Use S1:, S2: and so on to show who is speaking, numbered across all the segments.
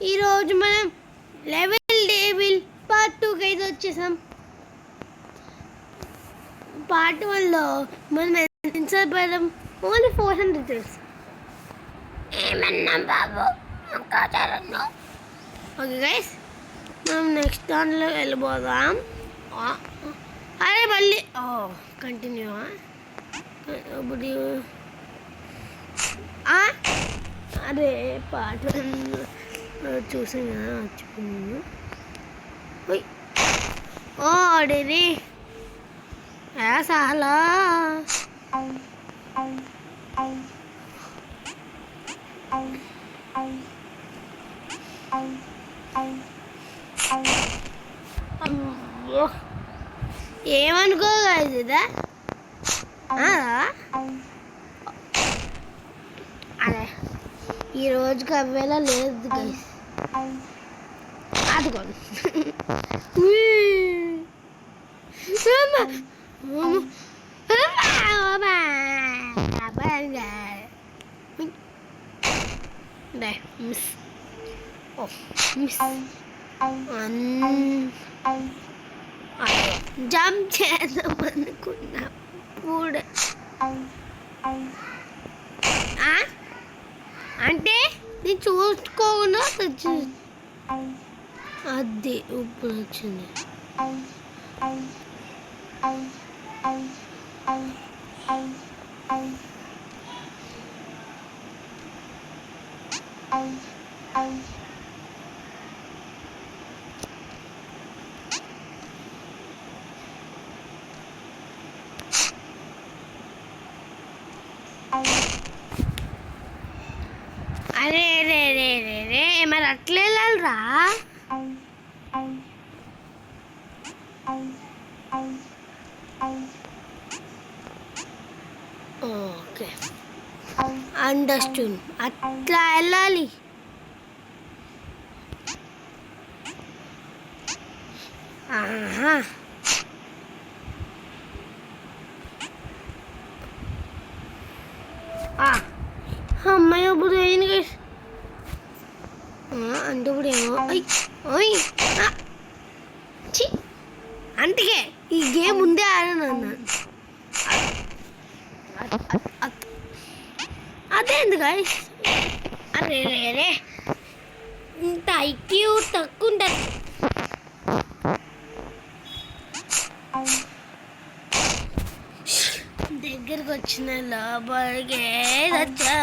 S1: ఈరోజు మనం level devil part 2కి అయితే వచ్చేసాం. పార్ట్ 1లో మనం ఎన్నిసార్లు పడడం ఓన్లీ 400 తెలుసు. ఏమన్నా బాబు ఓకే గైస్, మనం నెక్స్ట్ దాంట్లో వెళ్ళిపోదాం. అరే మళ్ళీ కంటిన్యూ ఇప్పుడు అరే పాట చూసాను కదా మర్చిపోయాను. ఆడేది చాలా ఏమనుకోగా ఇదా అదే ఈ రోజుకి అవ్వేలా లేదు గైస్. అదిగోండి జంప్ చేద్దాం అనుకున్నా కూడా అంటే నేను చూసుకోకుండా అది ఇప్పుడు వచ్చింది. అరే రే రే రే రే మరి అట్లే వెళ్ళాలిరా. ఓకే అండర్స్టూడ్, అట్లా వెళ్ళాలి. అమ్మాయి ఇప్పుడు అయింది గైస్. అంటే ఇప్పుడు ఏమో అందుకే ఈ గేమ్ ముందే ఆడాను అన్నాను. అదేంది గైస్, అరే రే ఇంత ఐక్యూ తక్కువ ఉంటుంది. దగ్గరికి వచ్చిన లోపలికే వచ్చా.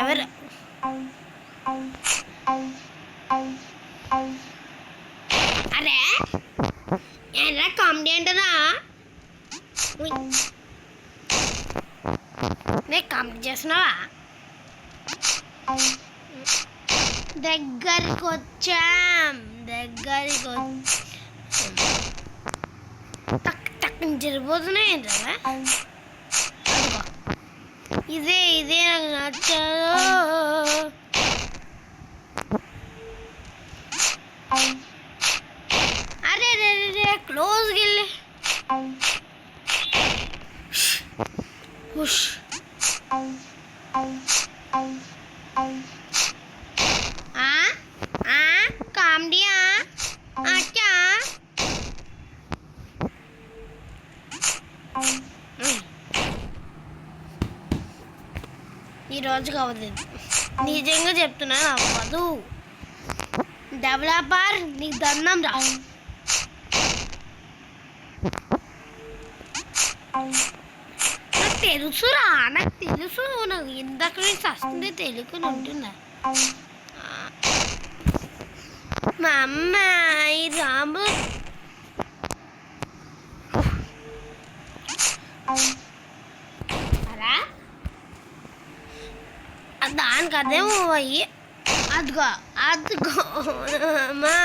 S1: ఎవరు అరే ఎలా కామెడీ అంటనా? నేను కామెడీ చేస్తున్నావా? దగ్గరికి వచ్చాం, టక్కుని జరిగిపోతున్నాయి ఏంటరా. ఇదే నాకు నచ్చదు. అరే రే రే క్లోజ్కి వెళ్ళి కామెడీయా అచ్చా. ఈరోజుకి అవ్వలేదు, నిజంగా చెప్తున్నాను అవ్వదు. డెవలపర్ నీకు దండం రా. నాకు తెలుసురా, నాకు తెలుసు. నాకు ఇందాక నుంచి వస్తుంది తెలుగుని ఉంటుందా. మా అమ్మ ఈ రాము అలా దానికి అదేమో అయ్యి అదిగో అమ్మా.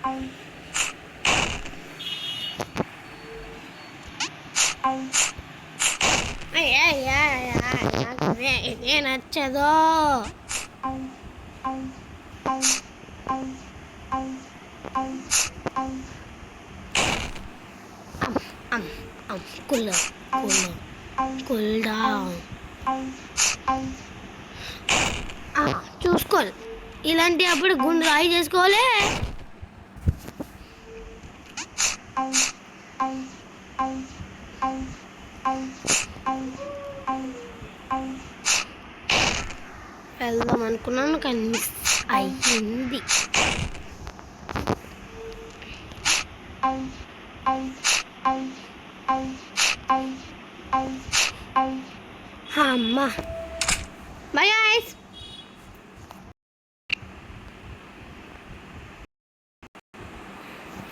S1: Bye. ఇదే నచ్చదో. Cool down. చూసుకోవాలి, ఇలాంటి అప్పుడు గుండు రాయి చేసుకోవాలి. వెళ్దాం అనుకున్నాను కానీ మిస్ అయ్యింది. అమ్మా బై గైస్.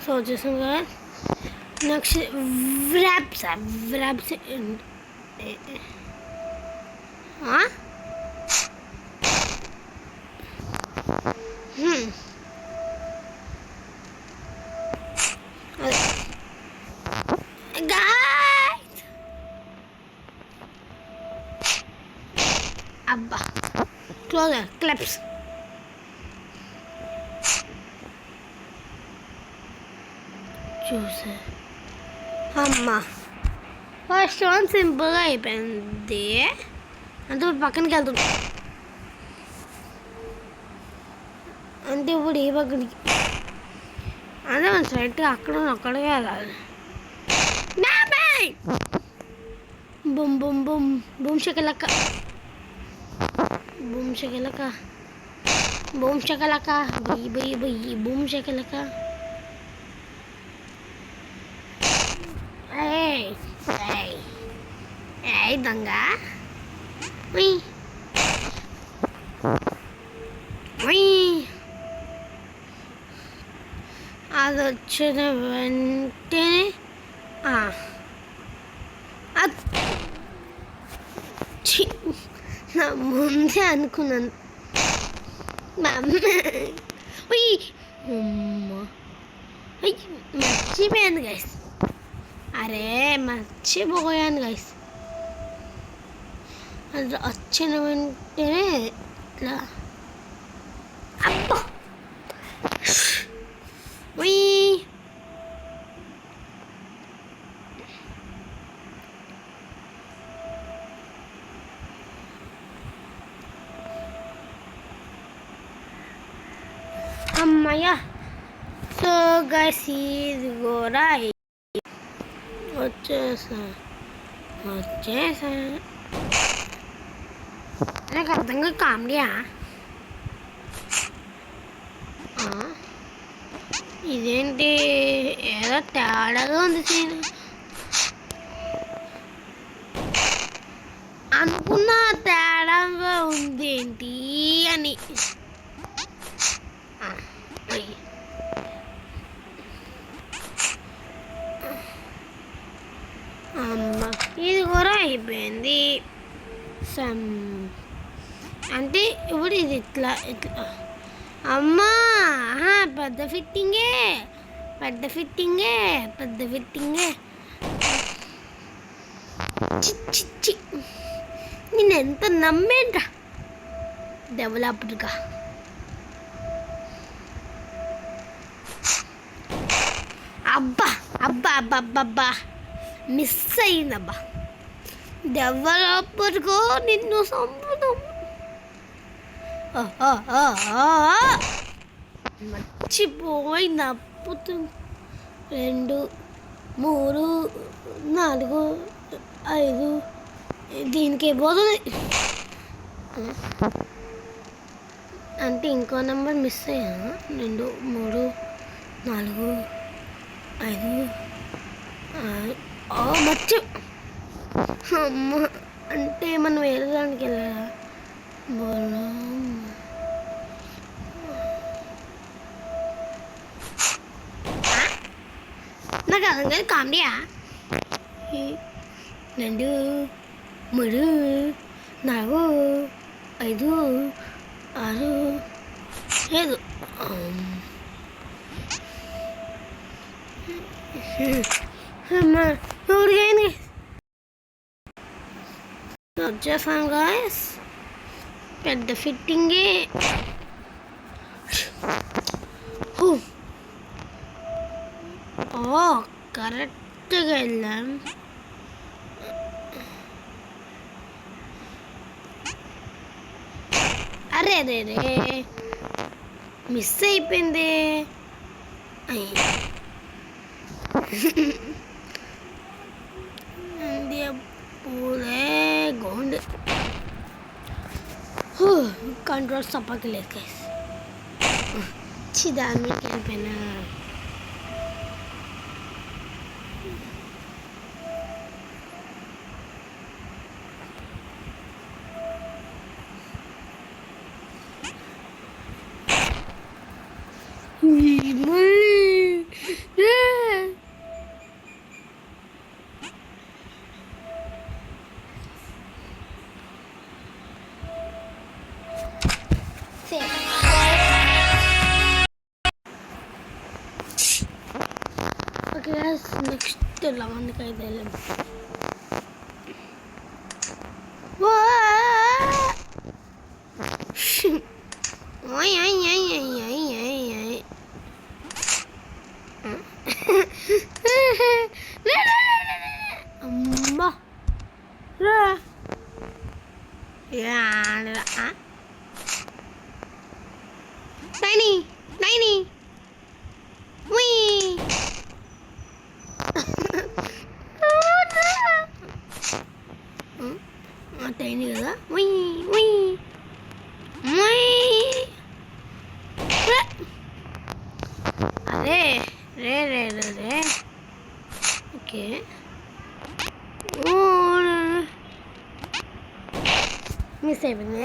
S1: సో వచ్చేసాం కదా. Next wraps. అబ్బా క్లోజర్ క్లిప్స్. చూసా అమ్మా ఫస్ట్ వన్ సింపుల్గా అయిపోయింది. అంటే ఇప్పుడు పక్కనకి వెళ్తుంది. అంటే ఇప్పుడు ఈ పక్కడికి అదే మన స్ట్రైట్గా అక్కడికి వెళ్ళాలి. బుమ్ బుమ్ బుమ్ బూమ్ షకలక్క బూమ్ షకలక్క బూమ్ షకలక్క బొయ్యి బొయ్యి బొయ్యి బూమ్ షకలక్క. ఏయ్ దొంగ. అది వచ్చిన వెంటనే నా ముందే అనుకున్నాను. మర్చిపోయాను గైస్. అరే మర్చిపోయాను గైస్. అది వచ్చిన వెంటనే ఇట్లా అబ్బా అమ్మయ్య. సో గైస్ ఇది కూడా వచ్చేసా. నాకు అర్థంగా కామెడీయా. ఇదేంటి ఏదో తేడాగా ఉంది సీన్ అనుకున్నా, తేడాగా ఉంది ఏంటి అని. అమ్మ ఇది కూడా అయిపోయింది. అంటే ఇప్పుడు ఇది ఇట్లా ఇట్లా. అమ్మా పెద్ద ఫిట్టింగే. చిచ్చి నేను ఎంత నమ్మేంట్రా డెవలప్డ్గా. అబ్బా మిస్ అయిందబ్బా. డెవలపర్గా నిన్ను సంపుదాం. మర్చిపోయి నప్పుతుంది. 2 3 4 5 దీనికి పోతుంది. అంటే ఇంకో నెంబర్ మిస్ అయ్యా. 2 3 4 5 మర్చి. అమ్మ అంటే మనం వెళ్ళడానికి వెళ్ళాలా. నాకు అర్థం కాదు కామెడీయా. 2 3 4 5 6 7 అమ్మా ఊరికైంది. చేసాను గాయస్. పెద్ద ఫిట్టింగే. ఓ కరెక్ట్గా వెళ్ళాం. అరే రే రే మిస్ అయిపోయింది. పూరే గోండ్ కంట్రోల్ తప్పకలేదు. చిదాన్ని వెళ్ళిపోయినా. ఓకే గాయ్స్, నెక్స్ట్ లవండికి అయితే వెళ్ళాం. అమ్మా నైని నైని టైని కదా. అరే రే రే రే రే ఓకే. మిస్ అయిపోయింది.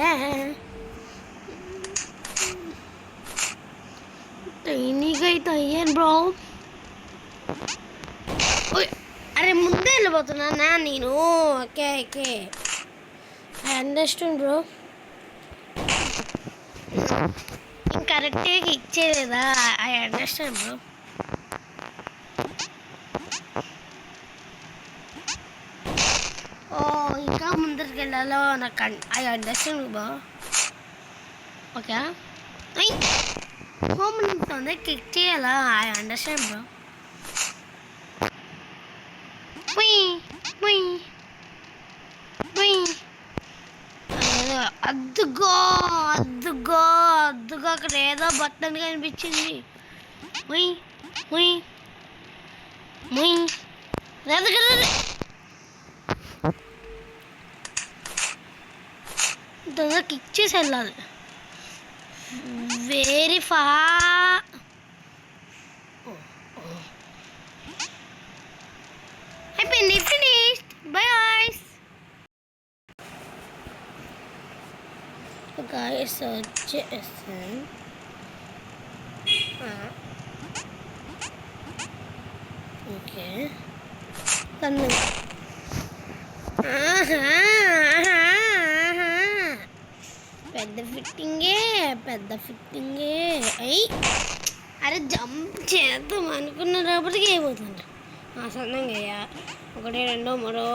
S1: టైనీగా అయితే అయ్యాను బ్రో. అరే ముందే వెళ్ళిపోతున్నా నేను. Okay okay I understand bro. కరెక్ట్గా ఇచ్చేదా? I understand bro. ఓ ఇంకా ముందరికి వెళ్ళాలో నాకు I understand bro. Okay home తొందరగా క్లిక్ చేయాలా? I understand bro. అద్దుగో అద్దుగో అద్దుగో అక్కడ ఏదో బట్టన్ కనిపించింది. తొందరగా కిక్ చేసి వెళ్ళాలి. వెరీ ఫా అయిపోయింది. ఫినిష్డ్. By guys. గాయ్స్ వచ్చేసాను. ఓకే కన్ను పెద్ద ఫిట్టింగే పెద్ద ఫిట్టింగే. అరే జంప్ చేద్దాం అనుకున్నప్పటికీ అయిపోతుంది. సన్నంగా అయ్యా. 1 2 3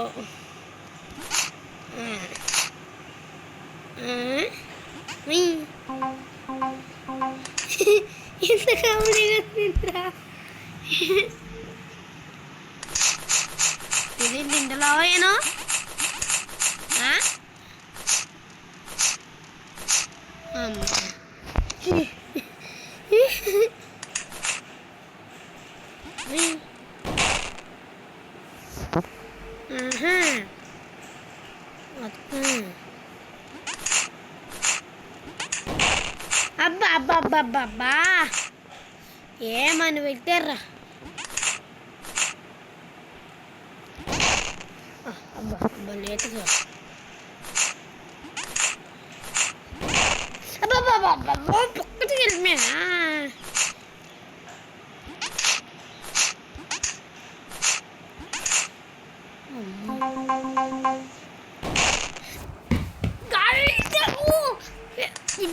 S1: ఎంత కామెడీగా తింటా. ఇది నిండలో ఏనో అబ్బా అబ్బా అబ్బా అబ్బా అబ్బా ఏమని పెట్టారా? అబ్బా అబ్బా లేటుగా అబ్బా అబ్బా అబ్బా పక్కకి వెళ్ళిపోయా.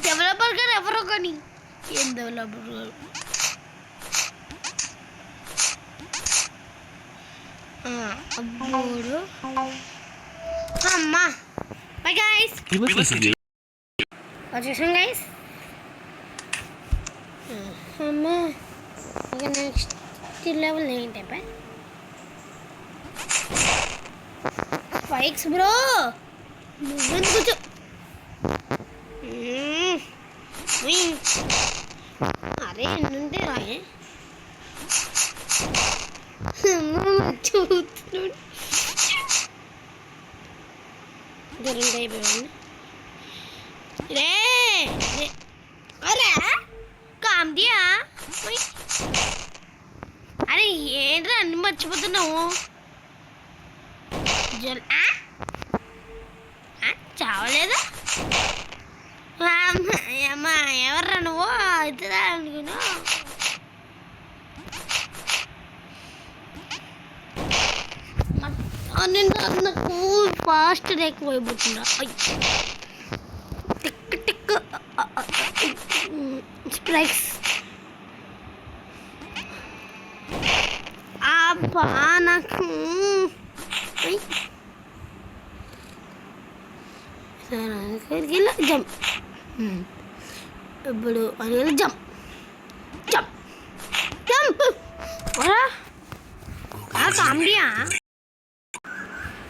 S1: డెవలపర్ గారు ఎవరో కానీ ఏం డెవలపర్ గారు. అబ్బోడు అమ్మా వచ్చేసాం గైస్. అమ్మా ఇక నెక్స్ట్ లెవెల్ ఏంటంటే స్పైక్స్ బ్రో. నువ్వెందుకు కూర్చో. అరే ఎన్నుంటే రాయే చూస్తున్నాడు. దూరం అయిపోయాను రే. అరే కామ్ దియా. అరే ఏంట్రా అన్ని మర్చిపోతున్నావు. చావలేదా అమ్మా? ఎవర్రా నువ్వు? ఇద్దరా అనుకున్నా. నాకు ఫాస్ట్ ఎక్కువైపోతుందా? టిక్ టిక్ స్ప్రైక్స్. అబ్బా నాకు జంప్. ఇప్పుడు అనేది జంప్ జంప్ జంప్. కామెడీయా?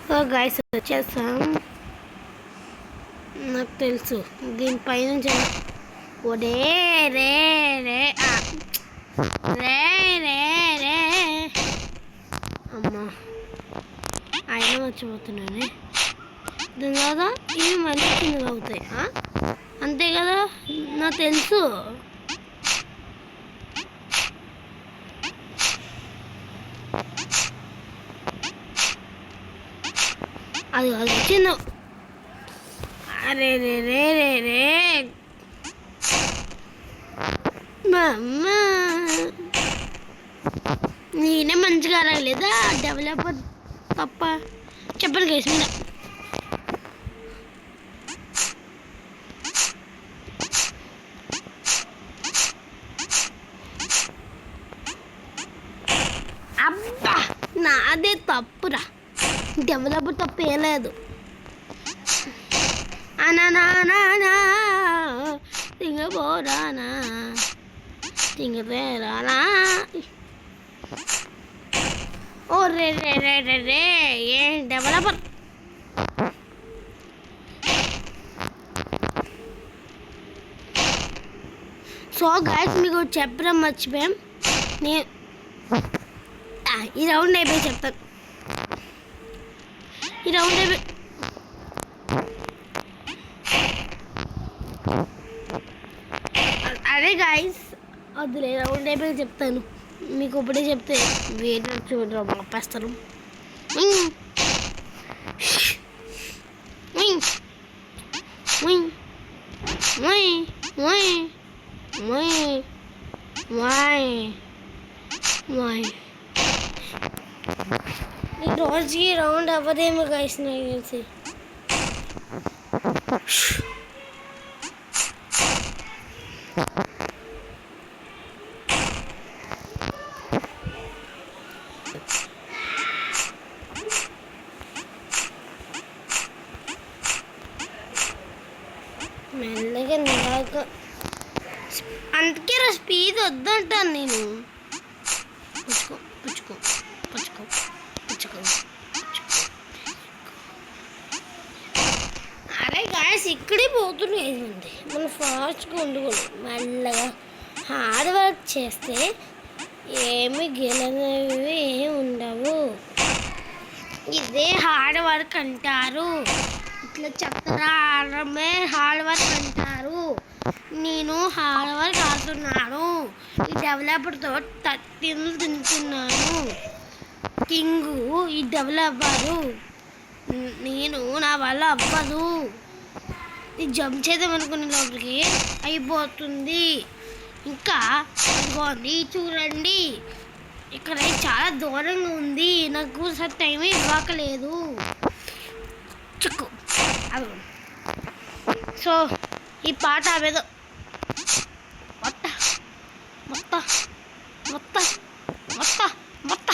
S1: సో గైస్ వచ్చేస్తాం. నాకు తెలుసు దీనిపైన ఓడే రే రే రే రే రే. అమ్మా అయినా మర్చిపోతున్నానే. దాని కదా ఇవి మళ్ళీ కిందగా అవుతాయి అంతే కదా, నాకు తెలుసు. అది వచ్చింది. అరే రే రే రే రే నేనే మంచిగా రాలేదా డెవలపర్ తప్ప చెప్పండి గైస్. మీద అబ్బా నాదే తప్పురా, డెవలపర్ తప్పు ఏం లేదు. అనా తింగబోరానా తింగరానా. ఓ రే రే రే రే రే ఏం డెవలపర్. సో గైస్ మీకు చెప్పడం మర్చిపోయాం. నేను ఈ రౌండ్ అయిపోయి చెప్తాను. ఈ రౌండ్ అయిపోయి అరే గైస్ వద్దులే, రౌండ్ అయిపోయి చెప్తాను. మీకు ఇప్పుడే చెప్తే వేరే చూడరా పంపేస్తారు. ఈ రోజుకి రౌండ్ అవ్వదేమో గైస్ నాకు తెలిసి. మెల్లగా నిలాగా అందుకే స్పీడ్ వద్దంటాను నేను. పుచ్చుకో పుచ్చుకో పుచ్చుకో పుచ్చుకో. అరే గాయస్ ఇక్కడే పోతున్నాయి. మనం ఫాస్ట్గా ఉండకూడదు, మెల్లగా హార్డ్ వర్క్ చేస్తే ఏమి గెలనేవి ఏమి ఉండవు. ఇదే హార్డ్ వర్క్ అంటారు. ఇట్లా చెప్తారా ఆడమే హార్డ్ వర్క్ అంటారు. నేను హార్డ్ వర్క్ ఆడుతున్నాను. ఈ డెవలపర్తో 13 తింటున్నాను. కింగు ఈ డెవలపరు. నేను నా వల్ల అవ్వదు. ఇది జంప్ చేద్దాం అనుకునే లోపలికి అయిపోతుంది. ఇంకా ఇదిగోండి చూడండి, ఇక్కడ చాలా దూరంగా ఉంది. నాకు టైం ఇవ్వకలేదు. చిక్కు అది. సో ఈ పాట అవేదో మొత్త మొత్త మొత్త మొత్త మొత్త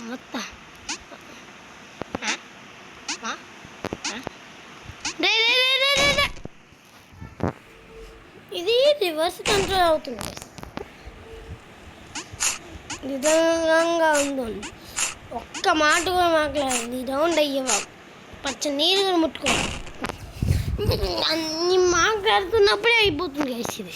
S1: మొత్త రే రే అయిపోతుంది. నిజంగా ఉందండి. ఒక్క మాట కూడా మాట్లాడింది రౌండ్ అయ్యేవా పచ్చ నీరు కూడా ముట్టుకో అన్ని మాట్లాడుతున్నప్పుడే అయిపోతుంది గైస్ ఇది.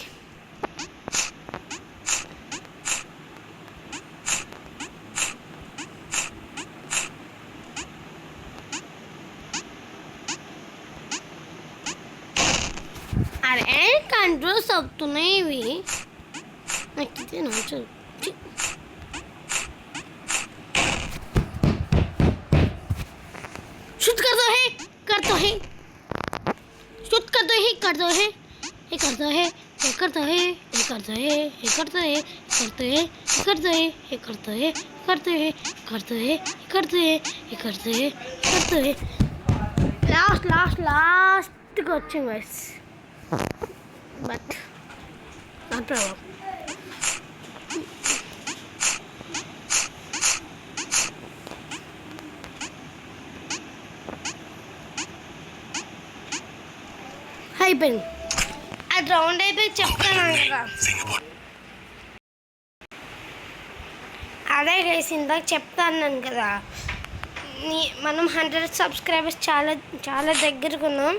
S1: అరే కంట్రోల్స్ అవుతున్నాయి ఇవి నాకు ఇది నచ్చదు. शूट कर दो है कर दो है शूट कर दो है कर दो है ये कर दो है ये कर दो है ये कर दो है ये कर दो है कर दो है कर दो है ये कर दो है कर दो है कर दो है कर दो है ये कर दो है कर दो है लास्ट लास्ट लास्ट को अच्छे गाइस बट नॉट प्रॉब्लम. అయిపోయింది అది రౌండ్ అయిపోయి చెప్తాను కదా. అదే గైస్ ఇందాక చెప్తాను కదా మనం 100 సబ్స్క్రైబర్స్ చాలా చాలా దగ్గరకు ఉన్నాం.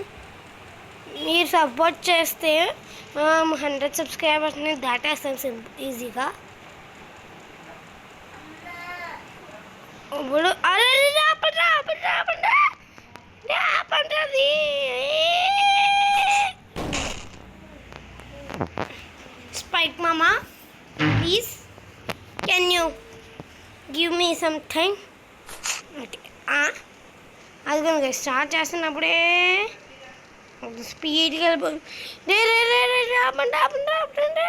S1: మీరు సపోర్ట్ చేస్తే 100 సబ్స్క్రైబర్స్ని దాటేస్తాం ఈజీగా. ఇప్పుడు అరే రాపండి Spike Mama, please, can you give me something? Okay. అది కనుక స్టార్ట్ చేస్తున్నప్పుడే స్పీడ్గా వెళ్ళిపోయి ఆపండి ఆపండి ఆపండి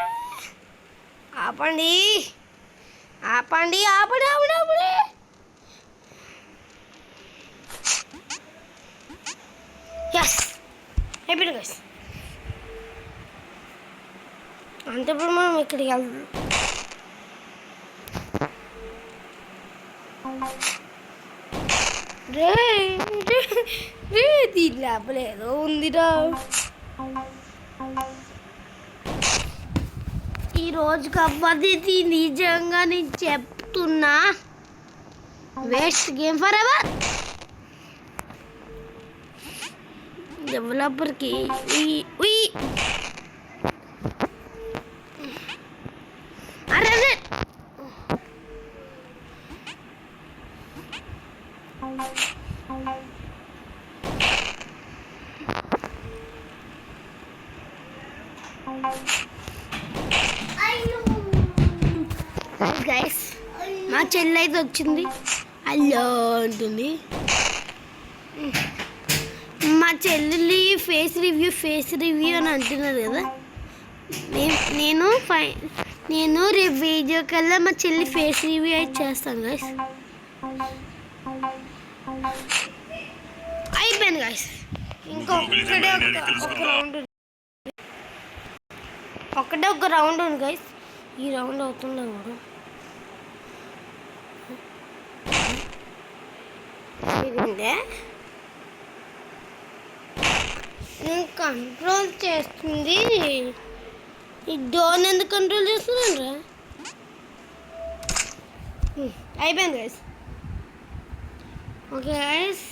S1: ఆపండి ఆపండి ఆపండి ఆపండి ఆపండి. ఎస్ అయిపోయింది గైస్. అంతప్పుడు మనం ఇక్కడికి వెళ్దాం. దీని లోపల ఏదో ఉందిరా. ఈరోజుకి అవ్వది నిజంగా నేను చెప్తున్నా. Waste game forever. డెవలపర్కి గైస్ మా చెల్లి అయితే వచ్చింది. అల్లో అంటుంది. మా చెల్లి ఫేస్ రివ్యూ అని అంటున్నారు కదా. నేను రేపు వీడియో కల్లా మా చెల్లి ఫేస్ రివ్యూ అయితే చేస్తాను గైస్. అయిపోయింది గైస్. ఇంకొకటే ఒక రౌండ్ ఉంది గైస్. ఈ రౌండ్ అవుతుందా కూడా నేను కంట్రోల్ చేస్తుంది. ఈ డోర్ ఎందుకు కంట్రోల్ చేస్తున్నాను రా. అయిపోయింది గైస్. ఓకే గైస్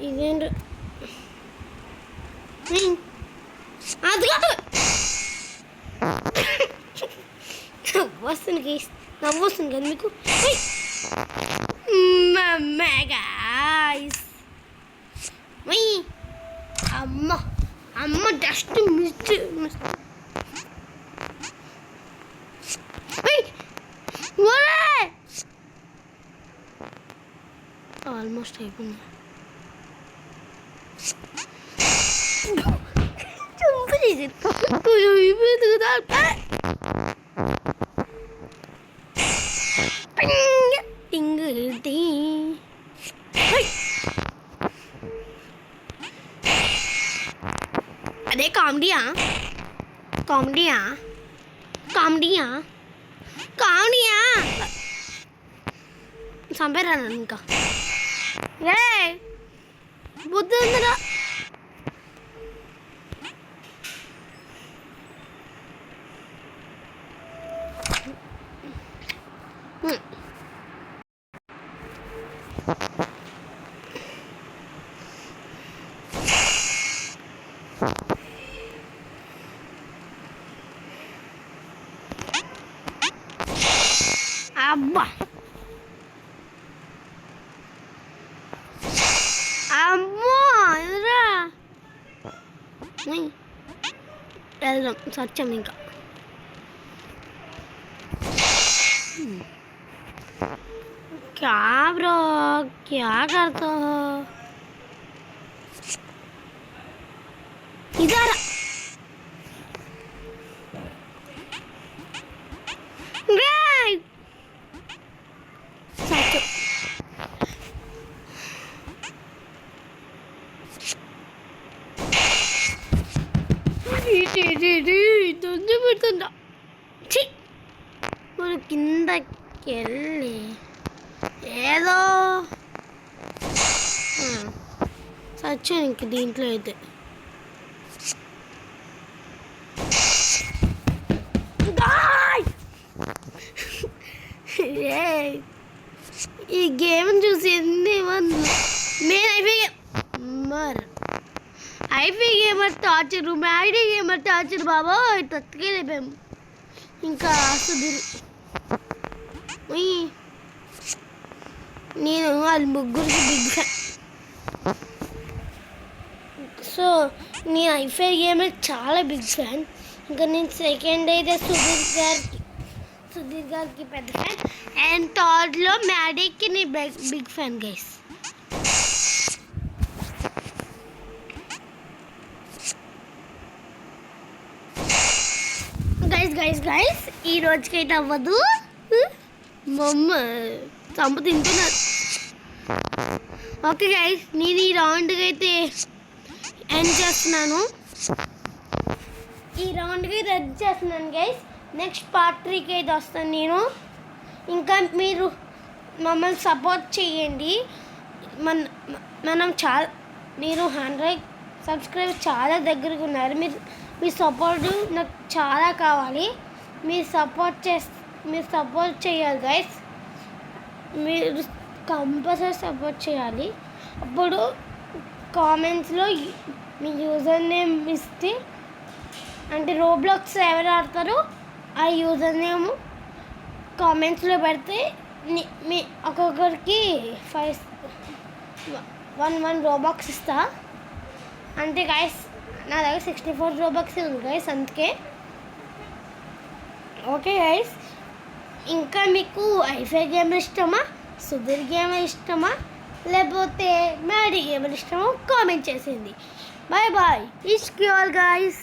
S1: ఇదేంటి అది కాదు వస్తుంది గైస్. నవ్వు వస్తుంది కదా మీకు. గాయ్స్ అమ్మ డస్ట్ మిస్ ఆల్మోస్ట్ అయిపోయింది. అదే కామెడీయా చంపేరాను ఇంకా. రే బుద్ధి ఉందిరా. అబ్బా అమ్మో ఎదురా వెళ్దాం సత్యం ఇంకా क्या ब्रो क्या करते हो इधर దొంగ పెడుతుందా మన కిందకి వెళ్ళి ఏదో సచ్చాను ఇంక దీంట్లో అయితే ఈ గేమ్ చూసి ఎన్ని నేను IP gamer torture Maddy gamer torture బాబా తట్టుకెళ్ళిపోయాము ఇంకా సుధీర్ నేను వాళ్ళ ముగ్గురికి బిగ్ ఫ్యాన్ సో నేను ఐఫై గేమర్ చాలా బిగ్ ఫ్యాన్ ఇంకా నేను సెకండ్ అయితే సుధీర్ గారికి పెద్ద ఫ్యాన్ అండ్ థర్డ్లో మ్యాడీకి నేను బిగ్ ఫ్యాన్ గైస్ గైస్ ఈ రోజుకైతే అవ్వదు మమ్మ చంప తింటున్నారు ఓకే గైస్ నేను ఈ రౌండ్కి అయితే ఎండ్ చేస్తున్నాను గైస్ నెక్స్ట్ పార్ట్ 3కి అయితే వస్తాను నేను ఇంకా మీరు మమ్మల్ని సపోర్ట్ చేయండి మనం చాలా మీరు 100 సబ్స్క్రైబర్ చాలా దగ్గరగా ఉన్నారు మీ సపోర్ట్ నాకు చాలా కావాలి మీరు సపోర్ట్ చేయాలి గైస్ మీరు కంపల్సరీ సపోర్ట్ చేయాలి అప్పుడు కామెంట్స్లో మీ యూజర్ నేమ్ ఇస్తే అంటే రోబ్లాక్స్ ఎవరు ఆడతారో ఆ యూజర్ నేమ్ కామెంట్స్లో పెడితే మీ ఒక్కొక్కరికి 1 రోబాక్స్ ఇస్తా అంటే గైస్ నా దగ్గర 64 రోబాక్స్ ఉంది గైస్ అందుకే ఓకే గైస్ ఇంకా మీకు ఐఫై గేమ్ ఇష్టమా సుధీర్ గేమ్ ఇష్టమా లేకపోతే మ్యాడీ గేమ్ ఇష్టమా కామెంట్ చేసేయండి బాయ్ ఇట్స్ ఆల్ గైస్